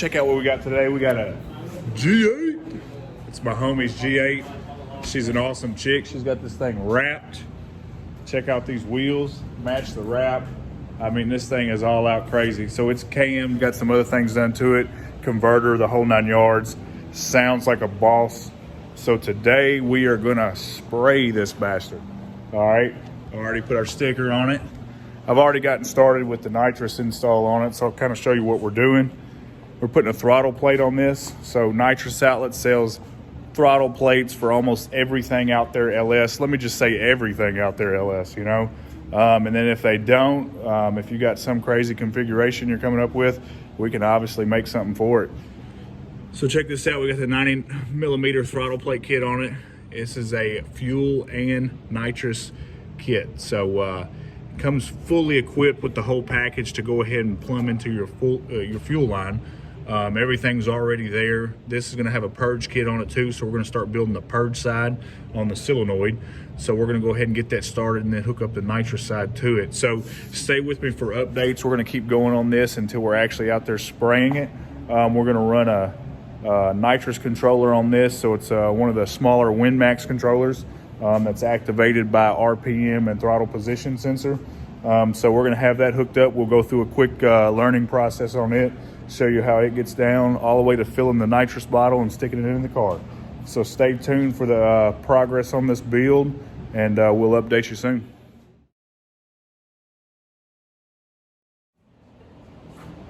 check out what we got today. We got a G8. It's my homie's G8. She's an awesome chick. She's got this thing wrapped. Check out these wheels, match the wrap. I mean, this thing is all out crazy. So it's cam, got some other things done to it, converter, the whole 9 yards. Sounds like a boss. So today we are gonna spray this bastard. All right, I already put our sticker on it. I've already gotten started with the nitrous install on it, so I'll kind of show you what we're doing. We're putting a throttle plate on this. So Nitrous Outlet sells throttle plates for almost everything out there LS. Let me just say everything out there LS, you know? And then if they don't, if you got some crazy configuration you're coming up with, we can obviously make something for it. So check this out, we got the 90mm throttle plate kit on it. This is a fuel and nitrous kit. So it comes fully equipped with the whole package to go ahead and plumb into your fuel line. Everything's already there. This is gonna have a purge kit on it too, so we're gonna start building the purge side on the solenoid. So we're gonna go ahead and get that started and then hook up the nitrous side to it. So stay with me for updates. We're gonna keep going on this until we're actually out there spraying it. We're gonna run a Nitrous Controller on this, so it's one of the smaller WinMax controllers that's activated by RPM and throttle position sensor. So we're gonna have that hooked up. We'll go through a quick learning process on it, show you how it gets down all the way to filling the nitrous bottle and sticking it in the car. So stay tuned for the progress on this build, and we'll update you soon.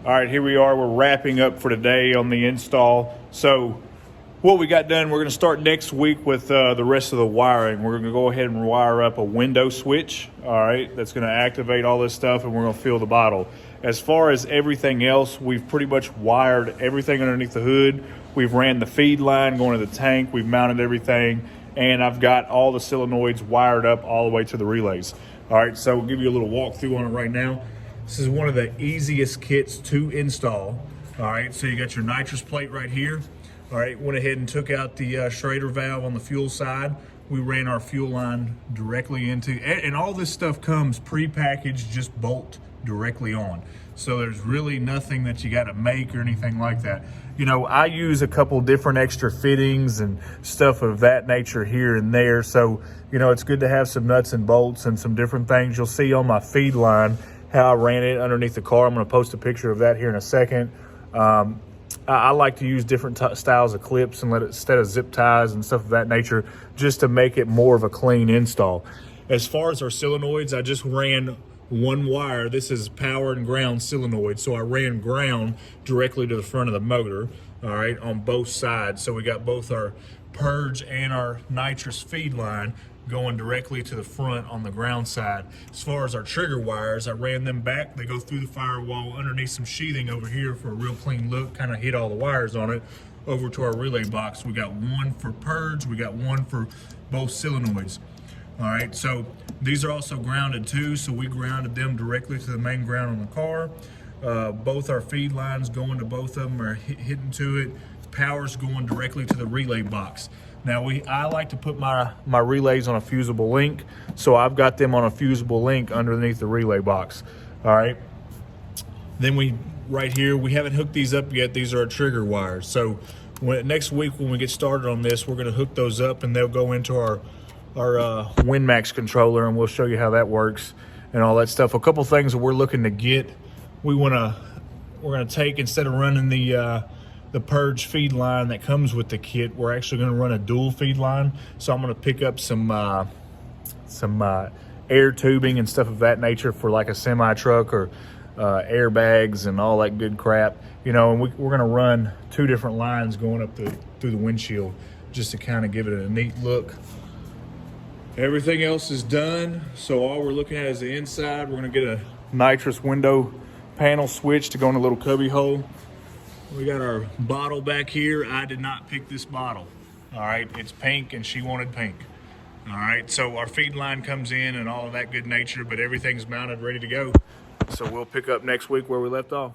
All right, here we are. We're wrapping up for today on the install. So what we got done, we're gonna start next week with the rest of the wiring. We're gonna go ahead and wire up a window switch, all right? That's gonna activate all this stuff, and we're gonna fill the bottle. As far as everything else, we've pretty much wired everything underneath the hood. We've ran the feed line going to the tank. We've mounted everything, and I've got all the solenoids wired up all the way to the relays. All right, so we'll give you a little walkthrough on it right now. This is one of the easiest kits to install. All right, so you got your nitrous plate right here. All right, went ahead and took out the Schrader valve on the fuel side. We ran our fuel line directly into, and all this stuff comes pre-packaged, just bolt directly on. So there's really nothing that you got to make or anything like that. You know, I use a couple different extra fittings and stuff of that nature here and there. So, you know, it's good to have some nuts and bolts and some different things. You'll see on my feed line how I ran it underneath the car. I'm going to post a picture of that here in a second. I like to use different styles of clips and instead of zip ties and stuff of that nature, just to make it more of a clean install. As far as our solenoids, I just ran one wire. This is power and ground solenoid. So I ran ground directly to the front of the motor, all right, on both sides. So we got both our purge and our nitrous feed line going directly to the front on the ground side. As far as our trigger wires, I ran them back. They go through the firewall underneath some sheathing over here for a real clean look, kind of hit all the wires on it, over to our relay box. We got one for purge, we got one for both solenoids. All right, so these are also grounded too, so we grounded them directly to the main ground on the car. Both our feed lines going to both of them are hitting to it. Power's going directly to the relay box. Now I like to put my relays on a fusible link, so I've got them on a fusible link underneath the relay box. All right. Then right here, we haven't hooked these up yet. These are our trigger wires. So next week when we get started on this, we're gonna hook those up and they'll go into our WinMax controller, and we'll show you how that works and all that stuff. A couple things that we're looking to get, we're gonna take, instead of running the purge feed line that comes with the kit, we're actually going to run a dual feed line. So I'm going to pick up some air tubing and stuff of that nature for like a semi truck, or airbags and all that good crap, you know. And we're going to run two different lines going up through the windshield, just to kind of give it a neat look. Everything else is done, so all we're looking at is the inside. We're going to get a nitrous window panel switch to go in a little cubby hole. We got our bottle back here. I did not pick this bottle. All right, it's pink and she wanted pink. All right, so our feed line comes in and all of that good nature, but everything's mounted, ready to go. So we'll pick up next week where we left off.